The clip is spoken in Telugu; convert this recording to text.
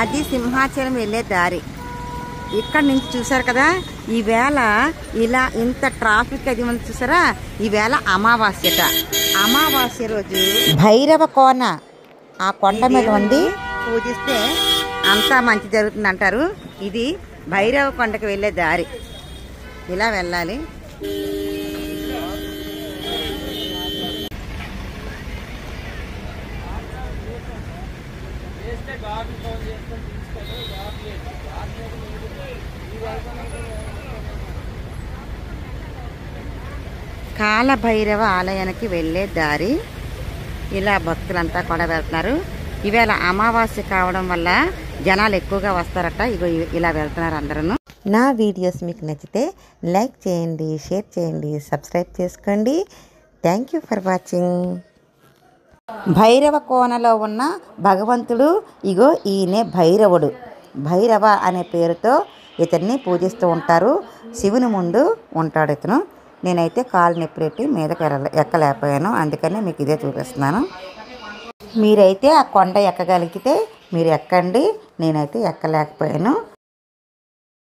అది సింహాచలం వెళ్ళే దారి. ఇక్కడ నుంచి చూసారు కదా, ఈవేళ ఇలా ఇంత ట్రాఫిక్ అది ఉంది చూసారా. ఈవేళ అమావాస్యట. అమావాస్య రోజు భైరవ కోన ఆ కొండ మీద ఉంది. పూజిస్తే అంతా మంచి జరుగుతుంది అంటారు. ఇది భైరవ కొండకు వెళ్ళే దారి. ఇలా వెళ్ళాలి. కాలభైరవ ఆలయానికి వెళ్ళే దారి. ఇలా భక్తులంతా కూడా వెళ్తున్నారు. ఈవేళ అమావాస్య కావడం వల్ల జనాలు ఎక్కువగా వస్తారట. ఇగో ఇలా వెళ్తున్నారు అందరూ. నా వీడియోస్ మీకు నచ్చితే లైక్ చేయండి, షేర్ చేయండి, సబ్స్క్రైబ్ చేసుకోండి. Thank you for watching. Bhairava కోనలో ఉన్న భగవంతుడు ఇగో ఈయనే భైరవుడు. భైరవ అనే పేరుతో ఇతన్ని పూజిస్తూ ఉంటారు. శివుని ముందు ఉంటాడు ఇతను. నేనైతే కాలు నొప్పి పెట్టి మీదకి ఎక్కలేకపోయాను, అందుకని మీకు ఇదే చూపిస్తున్నాను. మీరైతే ఆ కొండ ఎక్కగలిగితే మీరు ఎక్కండి. నేనైతే ఎక్కలేకపోయాను.